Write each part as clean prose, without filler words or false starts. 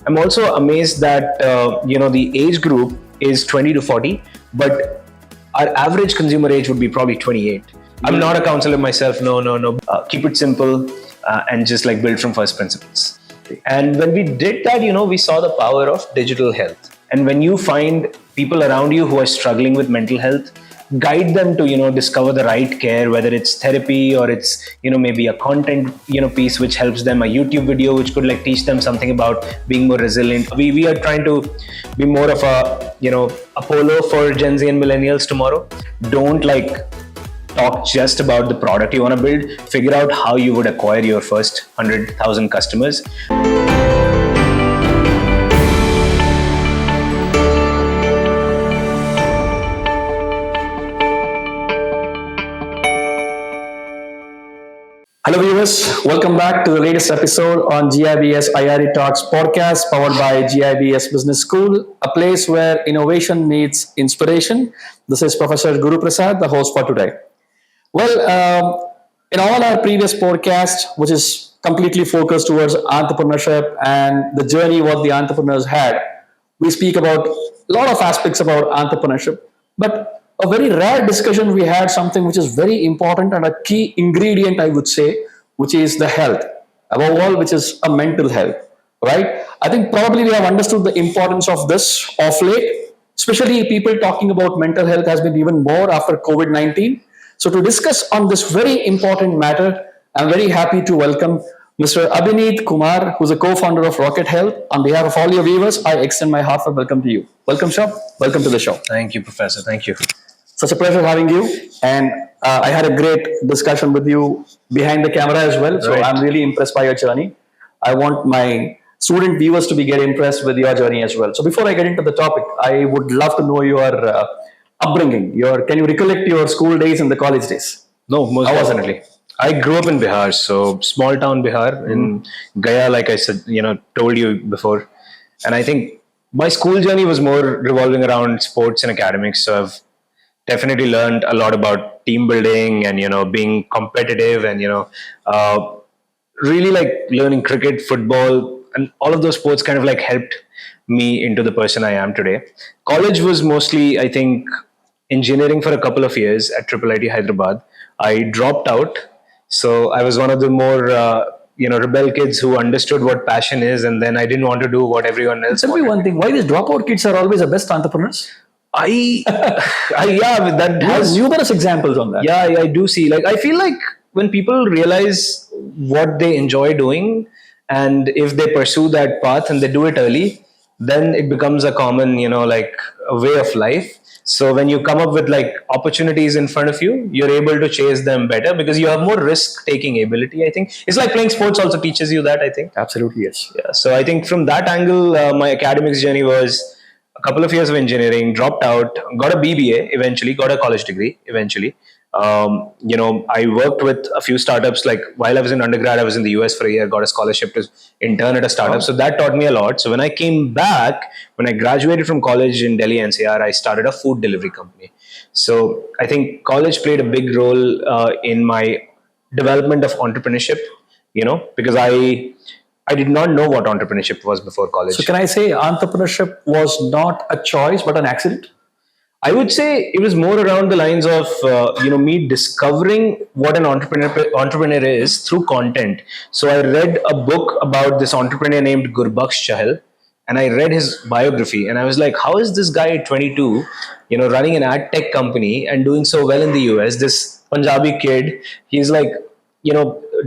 I'm also amazed that the age group is 20 to 40, but our average consumer age would be probably 28. I'm not a counselor myself. No. Keep it simple and just like build from first principles. And when we did that, we saw the power of digital health. And when you find people around you who are struggling with mental health, guide them to discover the right care, whether it's therapy or it's maybe a content piece which helps them, a YouTube video which could like teach them something about being more resilient. We are trying to be more of a Apollo for Gen Z and millennials tomorrow. Don't like talk just about the product you want to build. Figure out how you would acquire your first 100,000 customers. Hello viewers, welcome back to the latest episode on GIBS IRETalks Podcast powered by GIBS Business School, a place where innovation meets inspiration. This is Professor Guru Prasad, the host for today. Well, in all our previous podcasts, which is completely focused towards entrepreneurship and the journey what the entrepreneurs had, we speak about a lot of aspects about entrepreneurship, but a very rare discussion we had something which is very important and a key ingredient, I would say, which is the health. Above all, which is a mental health, right? I think probably we have understood the importance of this of late, especially people talking about mental health has been even more after COVID-19. So to discuss on this very important matter, I'm very happy to welcome Mr. Abhineet Kumar, who's a co-founder of Rocket Health. On behalf of all your viewers, I extend my heartfelt welcome to you. Welcome, sir. Welcome to the show. Thank you, Professor. Thank you. Such a pleasure having you. And I had a great discussion with you behind the camera as well. So I'm really impressed by your journey. I want my student viewers to get impressed with your journey as well. So before I get into the topic, I would love to know your upbringing. Can you recollect your school days and the college days? No, most definitely. I grew up in Bihar, so small town Bihar in Gaya, like I said, told you before. And I think my school journey was more revolving around sports and academics. So I've definitely learned a lot about team building and being competitive and really like learning cricket, football, and all of those sports kind of like helped me into the person I am today. College was mostly, I think, engineering for a couple of years at IIIT Hyderabad. I dropped out, so I was one of the more rebel kids who understood what passion is, and then I didn't want to do what everyone else. Tell me one thing: why these dropout kids are always the best entrepreneurs? That has numerous examples on that. Yeah, I do see. Like, I feel like when people realize what they enjoy doing, and if they pursue that path and they do it early, then it becomes a common, like a way of life. So when you come up with like opportunities in front of you, you're able to chase them better because you have more risk-taking ability. I think it's like playing sports also teaches you that. I think absolutely yes. Yeah. So I think from that angle, my academics journey was a couple of years of engineering, dropped out, got a BBA eventually, got a college degree eventually. I worked with a few startups. Like while I was in undergrad, I was in the US for a year, got a scholarship to intern at a startup. So that taught me a lot. So when I came back, when I graduated from college in Delhi NCR, I started a food delivery company. So I think college played a big role in my development of entrepreneurship, because I did not know what entrepreneurship was before college. So can I say entrepreneurship was not a choice, but an accident? I would say it was more around the lines of, me discovering what an entrepreneur is through content. So I read a book about this entrepreneur named Gurbaksh Chahal, and I read his biography, and I was like, how is this guy at 22, running an ad tech company and doing so well in the US? This Punjabi kid, he's like,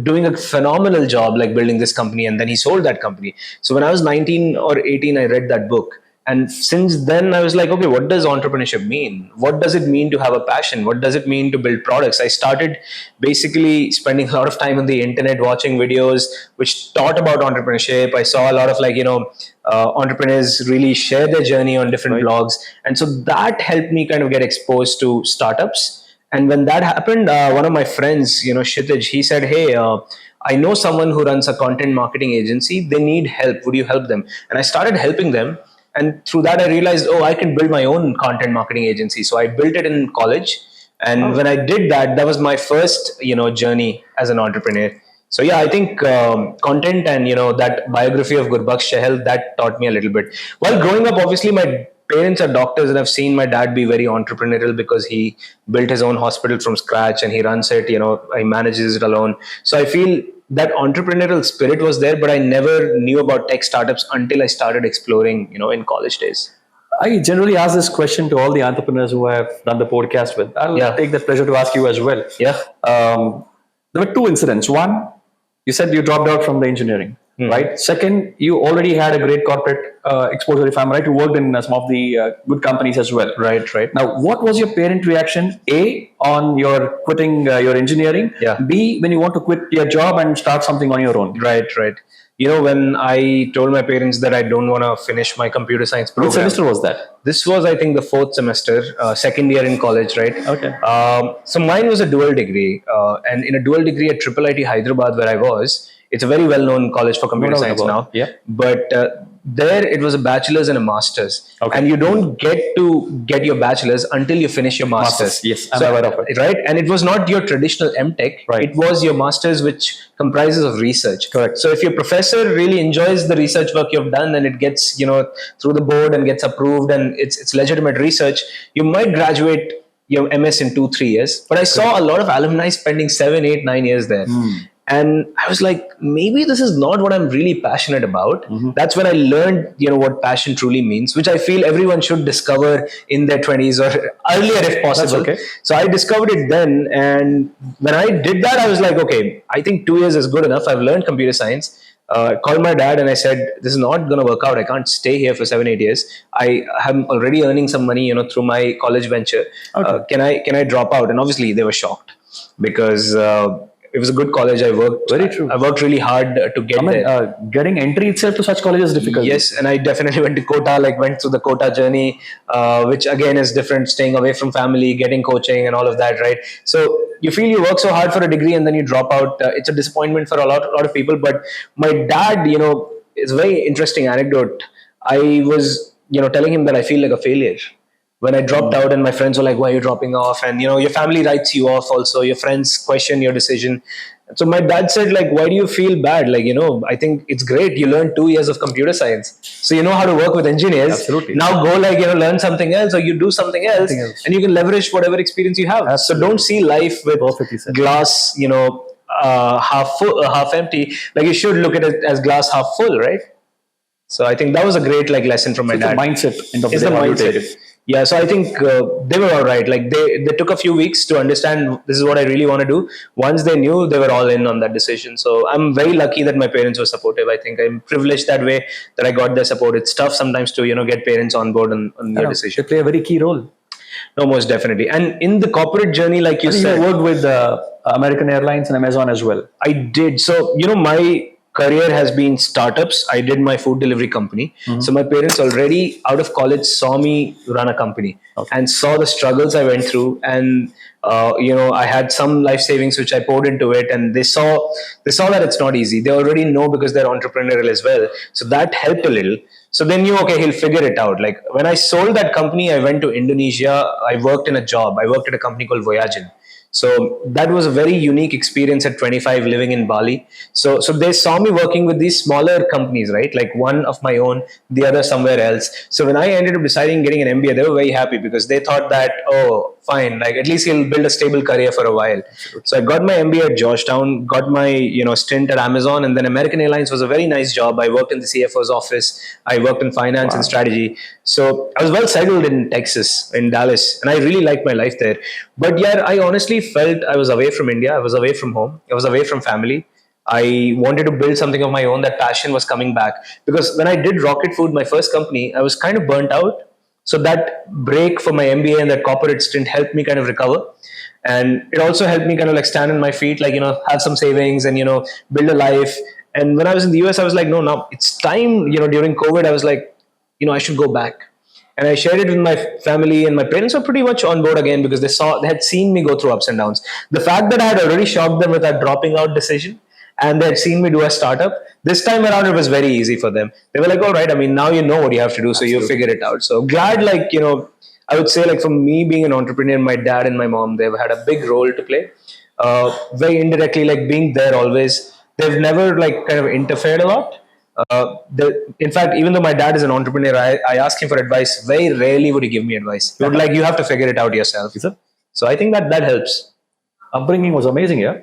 doing a phenomenal job, like building this company, and then he sold that company. So when I was 19 or 18, I read that book. And since then, I was like, okay, what does entrepreneurship mean? What does it mean to have a passion? What does it mean to build products? I started basically spending a lot of time on the internet, watching videos which taught about entrepreneurship. I saw a lot of entrepreneurs really share their journey on different blogs. And so that helped me kind of get exposed to startups. And when that happened, one of my friends, Kshitij, he said, hey, I know someone who runs a content marketing agency. They need help. Would you help them? And I started helping them. And through that, I realized, I can build my own content marketing agency. So I built it in college. And when I did that, that was my first, journey as an entrepreneur. So yeah, I think content and that biography of Gurbaksh Chahal, that taught me a little bit. While growing up, obviously my parents are doctors, and I've seen my dad be very entrepreneurial because he built his own hospital from scratch and he runs it. He manages it alone. So I feel that entrepreneurial spirit was there, but I never knew about tech startups until I started exploring, in college days. I generally ask this question to all the entrepreneurs who I have done the podcast with. I'll take the pleasure to ask you as well. Yeah. There were two incidents. One, you said you dropped out from the engineering, right? Second, you already had a great corporate exposure, if I'm right. You worked in some of the good companies as well. Right, right. Now, what was your parent reaction? A, on your quitting your engineering. Yeah. B, when you want to quit your job and start something on your own. Right, right. When I told my parents that I don't want to finish my computer science program. Which semester was that? This was, I think, the fourth semester, second year in college, right? Okay. So mine was a dual degree. And in a dual degree at IIIT Hyderabad, where I was, it's a very well-known college for computer science now. Yeah. But there it was a bachelor's and a master's. Okay. And you don't get your bachelor's until you finish your master's. Yes, I'm aware of it. Right? And it was not your traditional MTech. Right. It was your master's, which comprises of research. Correct. So if your professor really enjoys the research work you've done and it gets, through the board and gets approved and it's legitimate research, you might graduate your MS in 2-3 years. But I saw a lot of alumni spending 7, 8, 9 years there. And I was like, maybe this is not what I'm really passionate about. That's when I learned, what passion truly means, which I feel everyone should discover in their 20s or earlier if possible. That's okay. So I discovered it then. And when I did that, I was like, okay, I think 2 years is good enough. I've learned computer science. I called my dad and I said, this is not going to work out. I can't stay here for 7, 8 years. I am already earning some money, through my college venture. Okay. Can I drop out? And obviously they were shocked because it was a good college. I worked. Very true. I worked really hard to get there. Getting entry itself to such colleges is difficult. Yes, and I definitely went to Kota, went through the Kota journey, which again is different, staying away from family, getting coaching and all of that, right? So you feel you work so hard for a degree and then you drop out. It's a disappointment for a lot of people. But my dad, it's a very interesting anecdote. I was, telling him that I feel like a failure when I dropped out, and my friends were like, why are you dropping off? And, your family writes you off also. Your friends question your decision. So my dad said, why do you feel bad? I think it's great. You learned 2 years of computer science. So you know how to work with engineers. Absolutely. Now go learn something else, or you do something else. And you can leverage whatever experience you have. Absolutely. So don't see life with glass, half full, half empty. You should look at it as glass half full, right? So I think that was a great lesson from my dad. It's the mindset. It's the mindset. Yeah, so I think they were all right. They took a few weeks to understand this is what I really want to do. Once they knew, they were all in on that decision. So I'm very lucky that my parents were supportive. I think I'm privileged that way that I got their support. It's tough sometimes to get parents on board on your decision. They play a very key role. No, most definitely. And in the corporate journey, like you said, you worked with American Airlines and Amazon as well. I did. So my career has been startups. I did my food delivery company. So my parents already out of college saw me run a company and saw the struggles I went through. And, I had some life savings, which I poured into it. And they saw that it's not easy. They already know because they're entrepreneurial as well. So that helped a little. So they knew, okay, he'll figure it out. When I sold that company, I went to Indonesia. I worked in a job. I worked at a company called Voyagen. So that was a very unique experience at 25 living in Bali. So they saw me working with these smaller companies, right? One of my own, the other somewhere else. So when I ended up deciding getting an MBA, they were very happy because they thought that, oh, fine, at least he'll build a stable career for a while. So I got my MBA at Georgetown, got my, stint at Amazon, and then American Airlines was a very nice job. I worked in the CFO's office. I worked in finance and strategy. So I was well settled in Texas, in Dallas, and I really liked my life there. But yeah, I honestly felt I was away from India. I was away from home. I was away from family. I wanted to build something of my own. That passion was coming back. Because when I did Rocket Food, my first company, I was kind of burnt out. So that break for my MBA and that corporate stint helped me kind of recover. And it also helped me kind of stand on my feet, have some savings and, build a life. And when I was in the US, I was like, no, it's time, during COVID, I was like, I should go back. And I shared it with my family, and my parents were pretty much on board again because they had seen me go through ups and downs. The fact that I had already shocked them with that dropping out decision, and they had seen me do a startup, this time around it was very easy for them. They were like, all right, now you know what you have to do, so you figure it out. So glad, I would say, for me being an entrepreneur, my dad and my mom, they've had a big role to play. Very indirectly, being there always. they've never like kind of interfered a lot. In fact, even though my dad is an entrepreneur, I ask him for advice. Very rarely would he give me advice. He would like, you have to figure it out yourself. Is it? So I think that helps. Upbringing was amazing, yeah.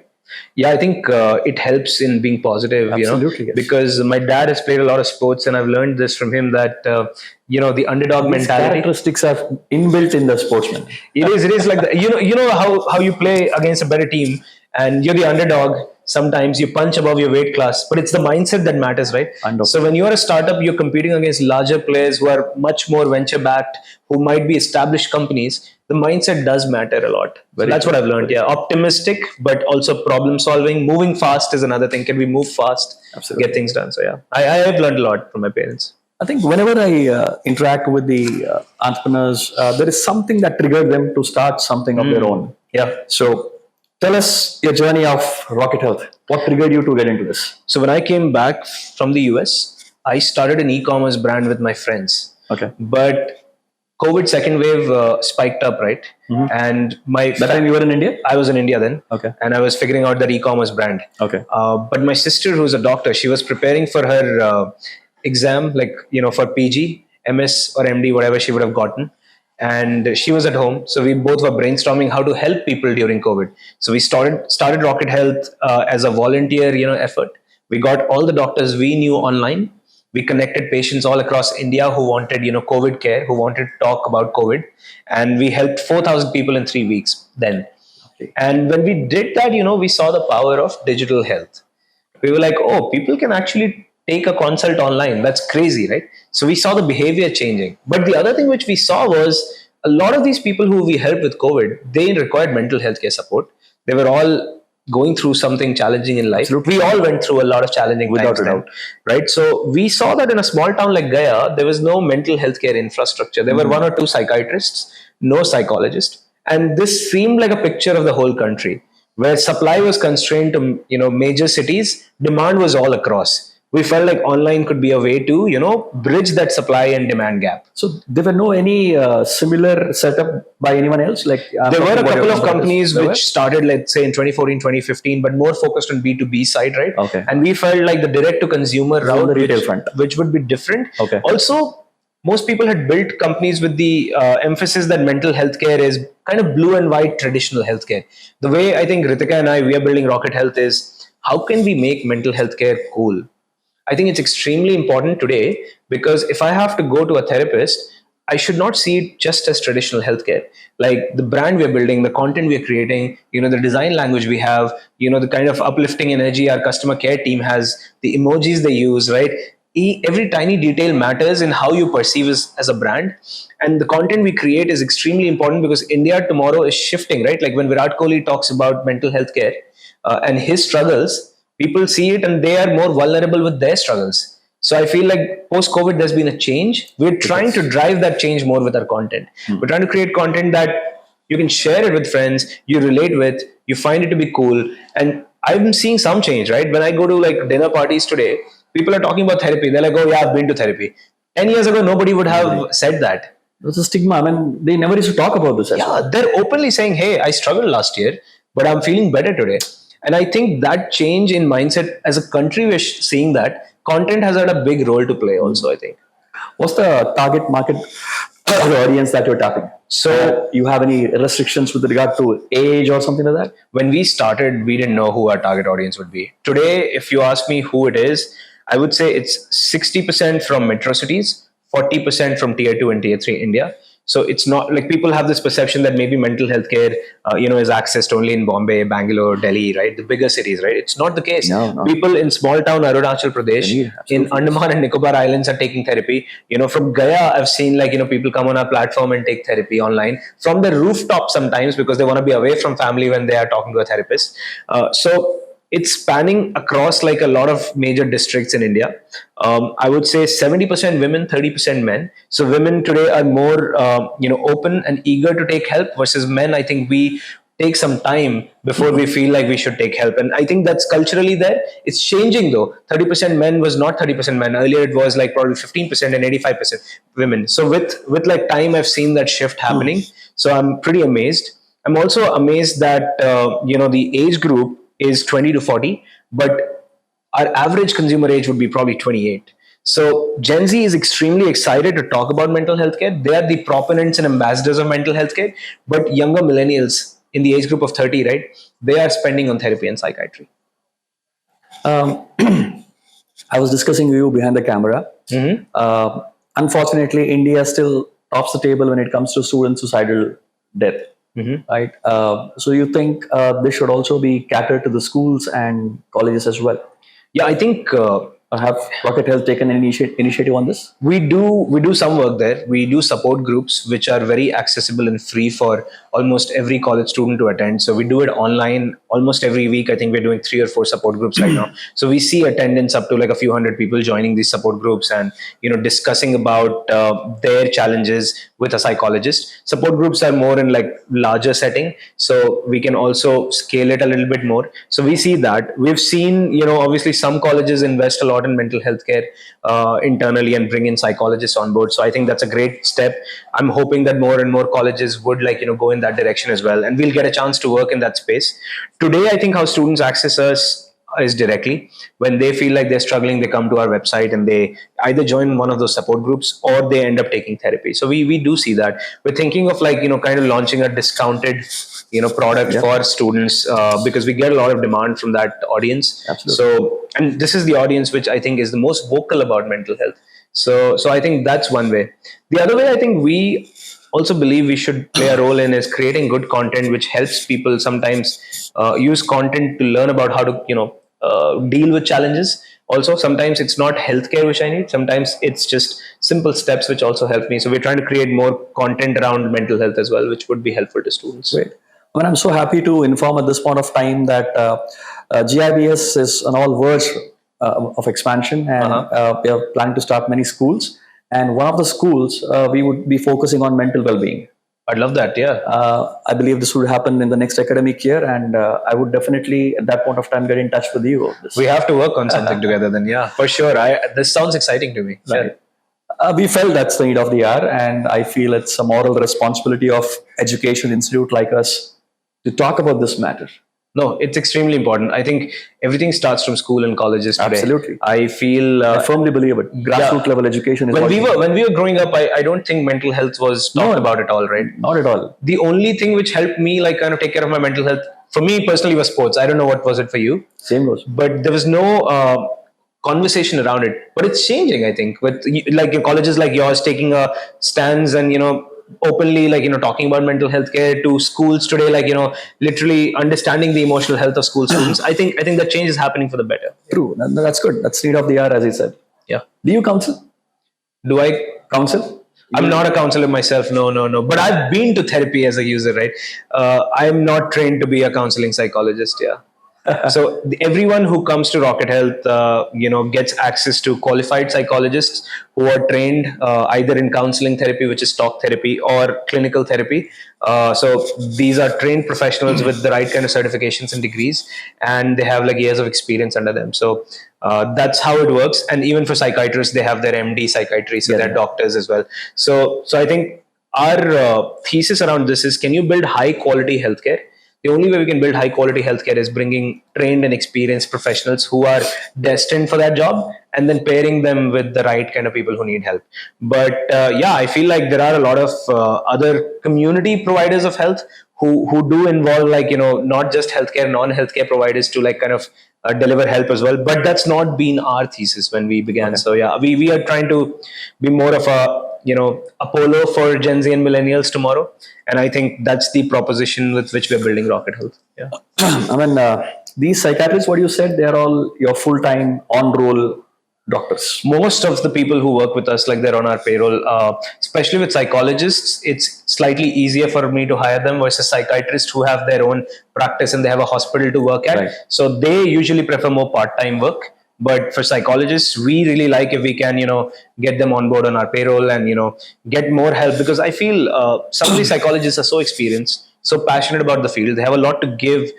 Yeah, I think it helps in being positive, Absolutely, yes. because my dad has played a lot of sports, and I've learned this from him that the underdog These mentality. characteristics are inbuilt in the sportsman. It is like how you play against a better team, and you're the underdog. Sometimes you punch above your weight class, but it's the mindset that matters, right? So when you're a startup, you're competing against larger players who are much more venture backed, who might be established companies. The mindset does matter a lot. So that's what I've learned. Yeah, optimistic, but also problem solving. Moving fast is another thing. Can we move fast? Absolutely. Get things done? So yeah, I have learned a lot from my parents. I think whenever I interact with the entrepreneurs, there is something that triggered them to start something of their own. Yeah. So tell us your journey of Rocket Health. What triggered you to get into this? So when I came back from the US, I started an e-commerce brand with my friends. Okay. But COVID second wave spiked up, right? Mm-hmm. And that time you were in India? I was in India then. Okay. And I was figuring out that e-commerce brand. Okay. But my sister, who's a doctor, she was preparing for her exam, for PG, MS or MD, whatever she would have gotten. And she was at home. So we both were brainstorming how to help people during COVID. So we started Rocket Health as a volunteer, effort. We got all the doctors we knew online. We connected patients all across India who wanted, COVID care, who wanted to talk about COVID. And we helped 4,000 people in 3 weeks then. Okay. And when we did that, we saw the power of digital health. We were like, oh, people can actually take a consult online. That's crazy, right? So we saw the behavior changing. But the other thing which we saw was a lot of these people who we helped with COVID, they required mental health care support. They were all going through something challenging in life. Absolutely. We all went through a lot of challenging times then, right? So we saw that in a small town like Gaya, there was no mental health care infrastructure. There were one or two psychiatrists, no psychologists. And this seemed like a picture of the whole country, where supply was constrained to, major cities, demand was all across. We felt like online could be a way to, bridge that supply and demand gap. So there were no any similar setup by anyone else? Like there were a couple of companies which started, let's say, in 2014, 2015, but more focused on B2B side, right? Okay. And we felt like the direct-to-consumer route, the retail front, which would be different. Okay. Also, most people had built companies with the emphasis that mental health care is kind of blue and white traditional healthcare. The way I think Ritika and we are building Rocket Health is, how can we make mental health care cool? I think it's extremely important today, because if I have to go to a therapist, I should not see it just as traditional healthcare. Like the brand we're building, the content we're creating, the design language we have, the kind of uplifting energy our customer care team has, the emojis they use, right? Every tiny detail matters in how you perceive us as a brand. And the content we create is extremely important, because India tomorrow is shifting, right? Like when Virat Kohli talks about mental health care and his struggles, people see it and they are more vulnerable with their struggles. So I feel like post-COVID, there's been a change. We're trying to drive that change more with our content. We're trying to create content that you can share it with friends, you relate with, you find it to be cool. And I'm seeing some change, right? When I go to like dinner parties today, people are talking about therapy. They're like, oh yeah, I've been to therapy. 10 years ago, nobody would have said that. There's a stigma. I mean, they never used to talk about this. Yeah, they're openly saying, hey, I struggled last year, but I'm feeling better today. And I think that change in mindset as a country, we're seeing that content has had a big role to play also, I think. What's the target market the audience that you're tapping? So you have any restrictions with regard to age or something like that? When we started, we didn't know who our target audience would be. Today, if you ask me who it is, I would say it's 60% from metro cities, 40% from tier 2 and tier 3 India. So it's not like people have this perception that maybe mental health care, is accessed only in Bombay, Bangalore, Delhi, right? The bigger cities, right? It's not the case. No. People in small town Arunachal Pradesh, in Andaman and Nicobar Islands are taking therapy. From Gaya, I've seen people come on our platform and take therapy online from the rooftop sometimes, because they want to be away from family when they are talking to a therapist. So it's spanning across like a lot of major districts in India. I would say 70% women, 30% men. So women today are more, open and eager to take help, versus men. I think we take some time before we feel like we should take help. And I think that's culturally there. It's changing though. 30% men was not 30% men. Earlier it was like probably 15% and 85% women. So with like time, I've seen that shift happening. So I'm pretty amazed. I'm also amazed that, the age group is 20 to 40, but our average consumer age would be probably 28. So Gen Z is extremely excited to talk about mental health care. They are the proponents and ambassadors of mental health care. But younger millennials in the age group of 30, right, they are spending on therapy and psychiatry. Um, I was discussing with you behind the camera. Unfortunately, India still tops the table when it comes to student suicidal death. Right. So you think this should also be catered to the schools and colleges as well? Yeah, I think Have Rocket Health taken an initiative on this? we do some work there. We do support groups which are very accessible and free for almost every college student to attend. So we do it online almost every week. I think we're doing 3 or 4 support groups right now. So we see attendance up to like a few hundred people joining these support groups and discussing about their challenges with a psychologist. Support groups are more in like larger setting, so we can also scale it a little bit more. So we see that. We've seen obviously some colleges invest a lot in mental health care internally and bring in psychologists on board. So I think that's a great step. I'm hoping that more and more colleges would go in that direction as well, and we'll get a chance to work in that space. Today, I think how students access us is directly. When they feel like they're struggling, they come to our website and they either join one of those support groups or they end up taking therapy. So we do see that. We're thinking of kind of launching a discounted product for students because we get a lot of demand from that audience. Absolutely. So, and this is the audience which I think is the most vocal about mental health. So I think that's one way. The other way I think we also believe we should play a role in is creating good content which helps people sometimes use content to learn about how to deal with challenges. Also, sometimes it's not healthcare which I need. Sometimes it's just simple steps which also help me. So we're trying to create more content around mental health as well, which would be helpful to students. Great. I mean, I'm so happy to inform at this point of time that GIBS is on all verge of expansion, and we are planning to start many schools. And one of the schools, we would be focusing on mental well-being. I'd love that. Yeah. I believe this would happen in the next academic year, and I would definitely, at that point of time, get in touch with you. We have to work on something together then. Yeah, for sure. This sounds exciting to me. Right. We felt that's the need of the hour, and I feel it's a moral responsibility of education institute like us to talk about this matter. No, it's extremely important. I think everything starts from school and colleges today. Absolutely. I feel I firmly believe it. Grassroots level education is when we were growing up, I don't think mental health was talked about at all, right? Not at all. The only thing which helped me kind of take care of my mental health for me personally was sports. I don't know what was it for you. Same goes. But there was no conversation around it. But it's changing, I think, with your colleges like yours taking a stance and openly talking about mental health care, to schools today literally understanding the emotional health of school students. I think that change is happening for the better. True. That's good. That's need of the hour, as I said. Yeah. Do you counsel? Do I counsel? I'm not a counselor myself. No. But I've been to therapy as a user, right? I'm not trained to be a counseling psychologist. Yeah. So everyone who comes to Rocket Health, gets access to qualified psychologists who are trained either in counseling therapy, which is talk therapy, or clinical therapy. So these are trained professionals with the right kind of certifications and degrees, and they have years of experience under them. So that's how it works. And even for psychiatrists, they have their MD psychiatry, so they're doctors as well. So I think our thesis around this is: can you build high quality healthcare? The only way we can build high quality healthcare is bringing trained and experienced professionals who are destined for that job, and then pairing them with the right kind of people who need help. But I feel like there are a lot of other community providers of health who do involve not just healthcare, non-healthcare providers to deliver help as well. But that's not been our thesis when we began. Okay. So we are trying to be more of a Apollo for Gen Z and millennials tomorrow. And I think that's the proposition with which we're building Rocket Health. Yeah. I mean, these psychiatrists, what you said, they're all your full-time on-roll doctors. Most of the people who work with us, they're on our payroll, especially with psychologists, it's slightly easier for me to hire them versus psychiatrists who have their own practice and they have a hospital to work at. Right. So they usually prefer more part-time work. But for psychologists, we really like if we can, get them on board on our payroll and, get more help, because I feel some of these psychologists are so experienced, so passionate about the field. They have a lot to give.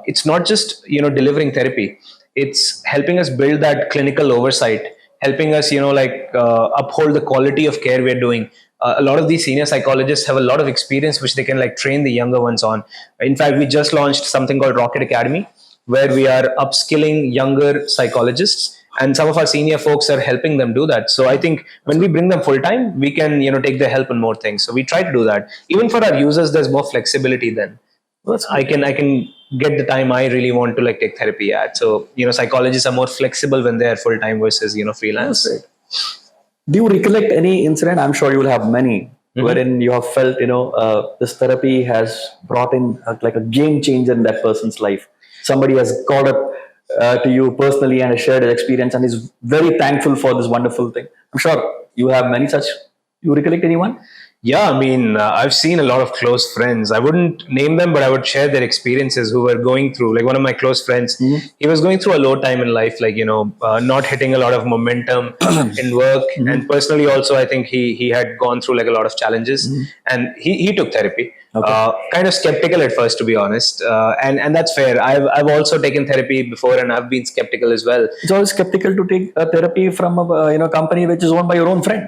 It's not just, delivering therapy. It's helping us build that clinical oversight, helping us, uphold the quality of care we're doing. A lot of these senior psychologists have a lot of experience, which they can train the younger ones on. In fact, we just launched something called Rocket Academy, where we are upskilling younger psychologists, and some of our senior folks are helping them do that. So I think when we bring them full time, we can take their help in more things. So we try to do that. Even for our users, there's more flexibility then. I can get the time I really want to like take therapy at. So psychologists are more flexible when they're full time versus freelance. Do you recollect any incident? I'm sure you will have many wherein you have felt, this therapy has brought in like a game changer in that person's life. Somebody has called up to you personally and has shared his experience and is very thankful for this wonderful thing. I'm sure you have many such. You recollect anyone? Yeah, I mean, I've seen a lot of close friends. I wouldn't name them, but I would share their experiences who were going through. Like one of my close friends, he was going through a low time in life, like, not hitting a lot of momentum in work. And personally, also, I think he had gone through like a lot of challenges and he took therapy. Kind of skeptical at first, to be honest. And that's fair. I've also taken therapy before and I've been skeptical as well. It's always skeptical to take therapy from a company which is owned by your own friend.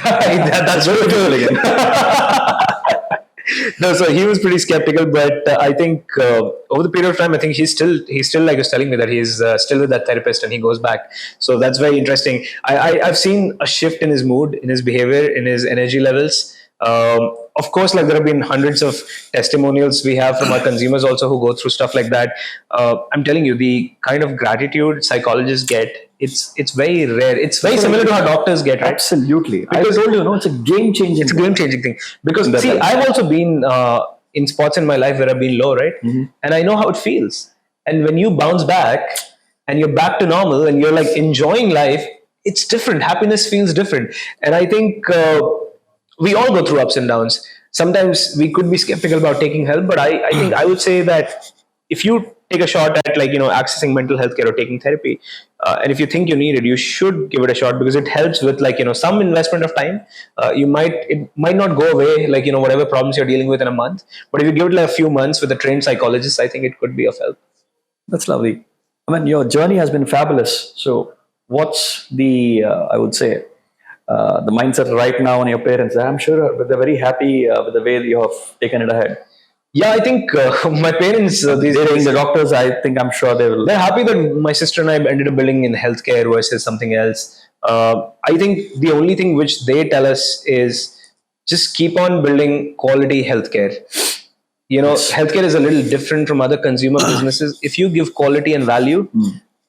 That's very cool again. No, so he was pretty skeptical, but I think over the period of time, I think he's still like was telling me that he's still with that therapist and he goes back. So that's very interesting. I've seen a shift in his mood, in his behavior, in his energy levels. Of course, like there have been hundreds of testimonials we have from our consumers also who go through stuff like that. I'm telling you, the kind of gratitude psychologists get, it's very rare. It's very similar to how doctors get, right? Absolutely. Because I told you, it's a game changing. It's a game changing thing. Because see, I've also been in spots in my life where I've been low, right? And I know how it feels. And when you bounce back and you're back to normal and you're like enjoying life, it's different. Happiness feels different. And I think we all go through ups and downs. Sometimes we could be skeptical about taking help, but I think I would say that if you take a shot at accessing mental health care or taking therapy, and if you think you need it, you should give it a shot because it helps with some investment of time. It might not go away whatever problems you're dealing with in a month, but if you give it like a few months with a trained psychologist, I think it could be of help. That's lovely. I mean, your journey has been fabulous. So what's the I would say the mindset right now on your parents? I'm sure they're very happy with the way you have taken it ahead. Yeah, I think my parents, these days, the doctors, I'm sure they're happy that my sister and I ended up building in healthcare versus something else. I think the only thing which they tell us is just keep on building quality healthcare. Healthcare is a little different from other consumer businesses. If you give quality and value,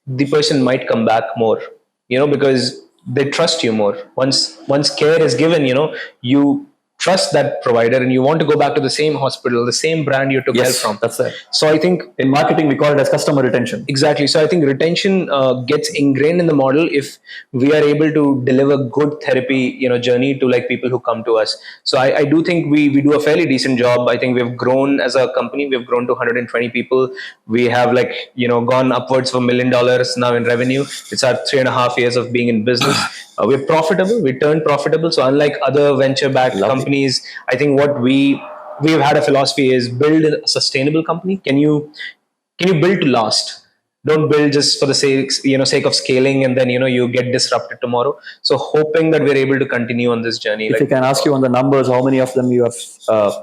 the person might come back more, because they trust you more. Once care is given, you trust that provider and you want to go back to the same hospital, the same brand you took help from. That's it. So I think in marketing, we call it as customer retention. Exactly. So I think retention gets ingrained in the model if we are able to deliver good therapy, journey to like people who come to us. So I do think we do a fairly decent job. I think we've grown as a company. We've grown to 120 people. We have gone upwards of $1 million now in revenue. It's our 3.5 years of being in business. We're profitable. We turned profitable. So unlike other venture-backed companies, I think what we've had a philosophy is build a sustainable company. Can you build to last? Don't build just for the sake of scaling and then you get disrupted tomorrow. So hoping that we're able to continue on this journey. If I can ask you on the numbers, how many of them you have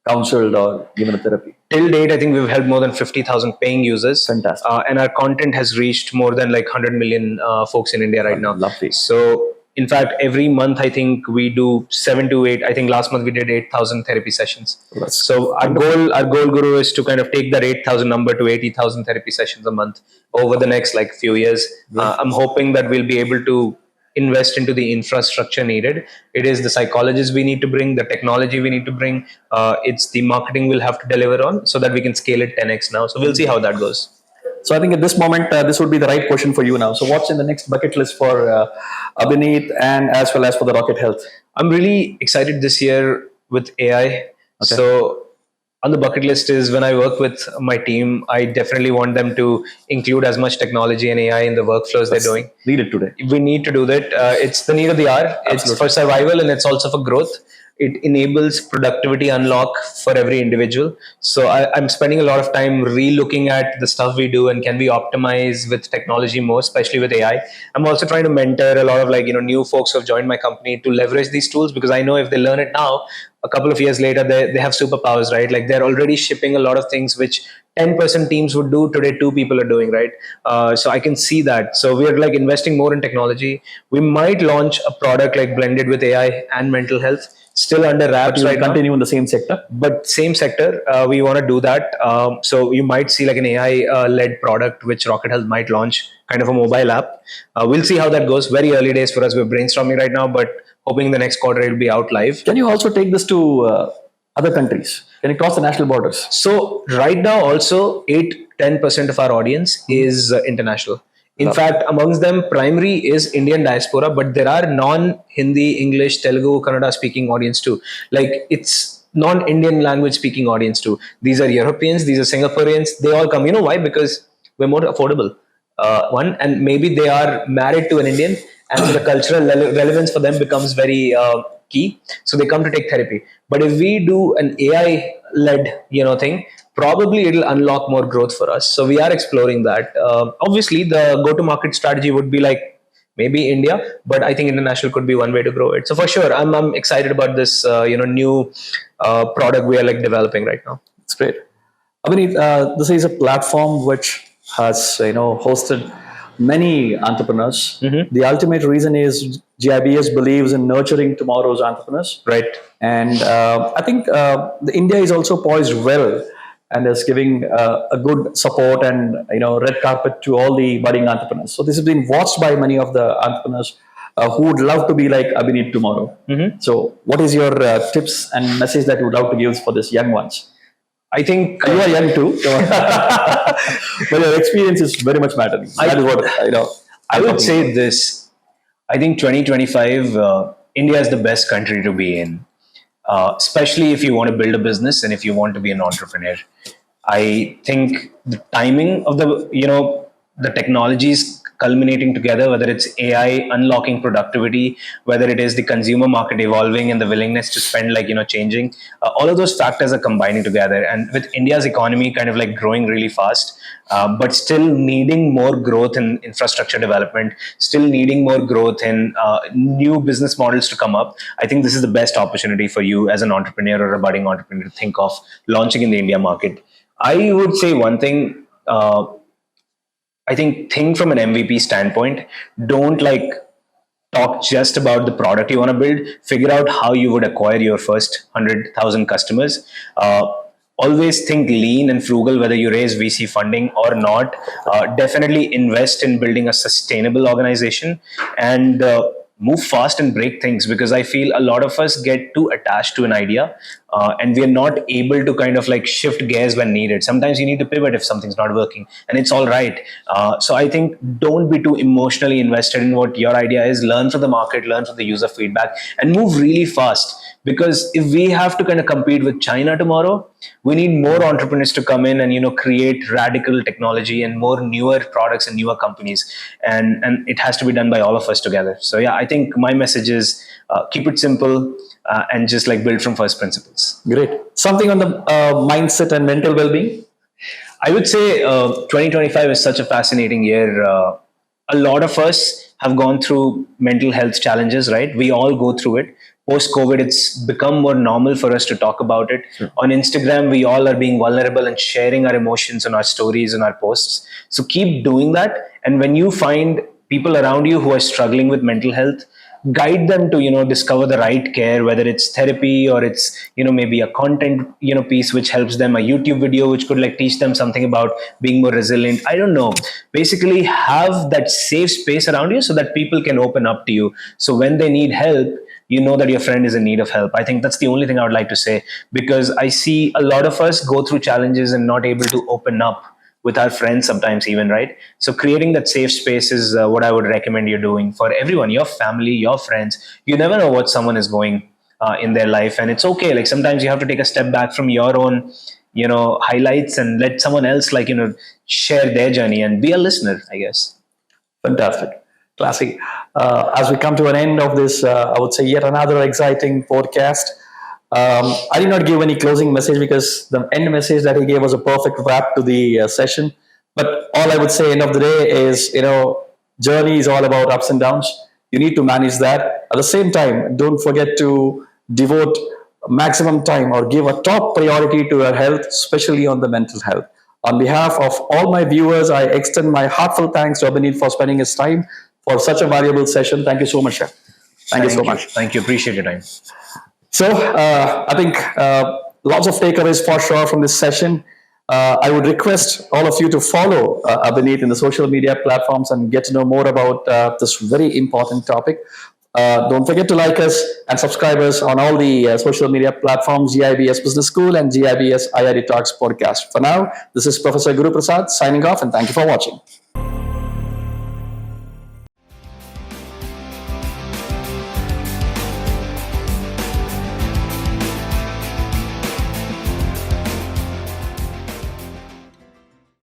counseled or given a therapy? Till date, I think we've helped more than 50,000 paying users. Fantastic. And our content has reached more than 100 million folks in India right now. Lovely. So in fact, every month, I think we do 7 to 8. I think last month we did 8,000 therapy sessions. So our goal, Guru, is to kind of take that 8,000 number to 80,000 therapy sessions a month over the next few years. I'm hoping that we'll be able to invest into the infrastructure needed. It is the psychologists we need to bring, the technology we need to bring. It's the marketing we'll have to deliver on so that we can scale it 10x now. So we'll see how that goes. So I think at this moment, this would be the right question for you now. So what's in the next bucket list for Abhineet and as well as for the Rocket Health? I'm really excited this year with AI. Okay. So on the bucket list is when I work with my team, I definitely want them to include as much technology and AI in the workflows they're doing. Needed today. We need to do that. It's the need of the hour. Absolutely. It's for survival and it's also for growth. It enables productivity unlock for every individual. So I'm spending a lot of time re-looking at the stuff we do and can we optimize with technology more, especially with AI. I'm also trying to mentor a lot of new folks who have joined my company to leverage these tools because I know if they learn it now, a couple of years later, they have superpowers, right? Like they're already shipping a lot of things which 10% teams would do, today 2 people are doing, right? So I can see that. So we are like investing more in technology. We might launch a product like blended with AI and mental health, still under But wraps you will right now, continue in the same sector. but same sector. We want to do that. So you might see like an AI led product which Rocket Health might launch, kind of a mobile app. We'll see how that goes. Very early days for us. We're brainstorming right now, but hoping the next quarter it'll be out live. Can you also take this to other countries? Can you cross the national borders? So right now, also 8-10% of our audience is international. In fact, amongst them, primary is Indian diaspora, but there are non-Hindi, English, Telugu, Kannada speaking audience too. Like it's non-Indian language speaking audience too. These are Europeans, these are Singaporeans. They all come. You know why? Because we're more affordable. One, and maybe they are married to an Indian, and so the cultural relevance for them becomes very key. So they come to take therapy. But if we do an AI led, thing, probably it'll unlock more growth for us. So we are exploring that. Obviously, the go to market strategy would be like maybe India, but I think international could be one way to grow it. So for sure, I'm excited about this new product we are like developing right now. It's great. I mean, this is a platform which has hosted many entrepreneurs. The ultimate reason is GIBS believes in nurturing tomorrow's entrepreneurs. Right. And I think the India is also poised well and is giving a good support and red carpet to all the budding entrepreneurs. So this has been watched by many of the entrepreneurs who would love to be like Abhineet tomorrow. So what is your tips and message that you would love to give for these young ones? I think you are young too, but your experience is very much mattering. That is what I would say this. I think 2025, India is the best country to be in, especially if you want to build a business and if you want to be an entrepreneur. I think the timing of the technologies culminating together, whether it's AI unlocking productivity, whether it is the consumer market evolving and the willingness to spend changing, all of those factors are combining together. And with India's economy kind of like growing really fast, but still needing more growth in infrastructure development, still needing more growth in new business models to come up, I think this is the best opportunity for you as an entrepreneur or a budding entrepreneur to think of launching in the India market. I would say one thing. I think from an MVP standpoint, don't talk just about the product you want to build. Figure out how you would acquire your first 100,000 customers. Always think lean and frugal, whether you raise VC funding or not. Definitely invest in building a sustainable organization and move fast and break things, because I feel a lot of us get too attached to an idea and we are not able to kind of shift gears when needed. Sometimes you need to pivot if something's not working, and it's all right. So I think don't be too emotionally invested in what your idea is. Learn from the market, learn from the user feedback, and move really fast. Because if we have to kind of compete with China tomorrow, we need more entrepreneurs to come in and create radical technology and more newer products and newer companies, and it has to be done by all of us together. So yeah, I think my message is keep it simple and just build from first principles. Great. Something on the mindset and mental well-being. I would say 2025 is such a fascinating year. A lot of us have gone through mental health challenges, right? We all go through it. Post-COVID, it's become more normal for us to talk about it. Sure. On Instagram, we all are being vulnerable and sharing our emotions and our stories and our posts. So keep doing that. And when you find people around you who are struggling with mental health, guide them to discover the right care, whether it's therapy or it's maybe a content piece which helps them, a YouTube video which could teach them something about being more resilient. I don't know. Basically have that safe space around you so that people can open up to you. So when they need help, that your friend is in need of help. I think that's the only thing I would like to say, because I see a lot of us go through challenges and not able to open up with our friends sometimes even, right? So creating that safe space is what I would recommend you doing for everyone, your family, your friends. You never know what someone is going in their life, and it's okay. Sometimes you have to take a step back from your own highlights and let someone else share their journey and be a listener, I guess. Fantastic. Classic. As we come to an end of this, I would say yet another exciting podcast. I did not give any closing message because the end message that he gave was a perfect wrap to the session. But all I would say, end of the day, is journey is all about ups and downs. You need to manage that. At the same time, don't forget to devote maximum time or give a top priority to your health, especially on the mental health. On behalf of all my viewers, I extend my heartfelt thanks to Abhineet for spending his time for such a valuable session. Thank you so much, sir. Thank you so much. Thank you. Appreciate your time. So I think lots of takeaways for sure from this session. I would request all of you to follow Abhineet in the social media platforms and get to know more about this very important topic. Don't forget to like us and subscribe us on all the social media platforms, GIBS Business School and GIBS IRE Talks Podcast. For now, this is Professor Guru Prasad signing off, and thank you for watching.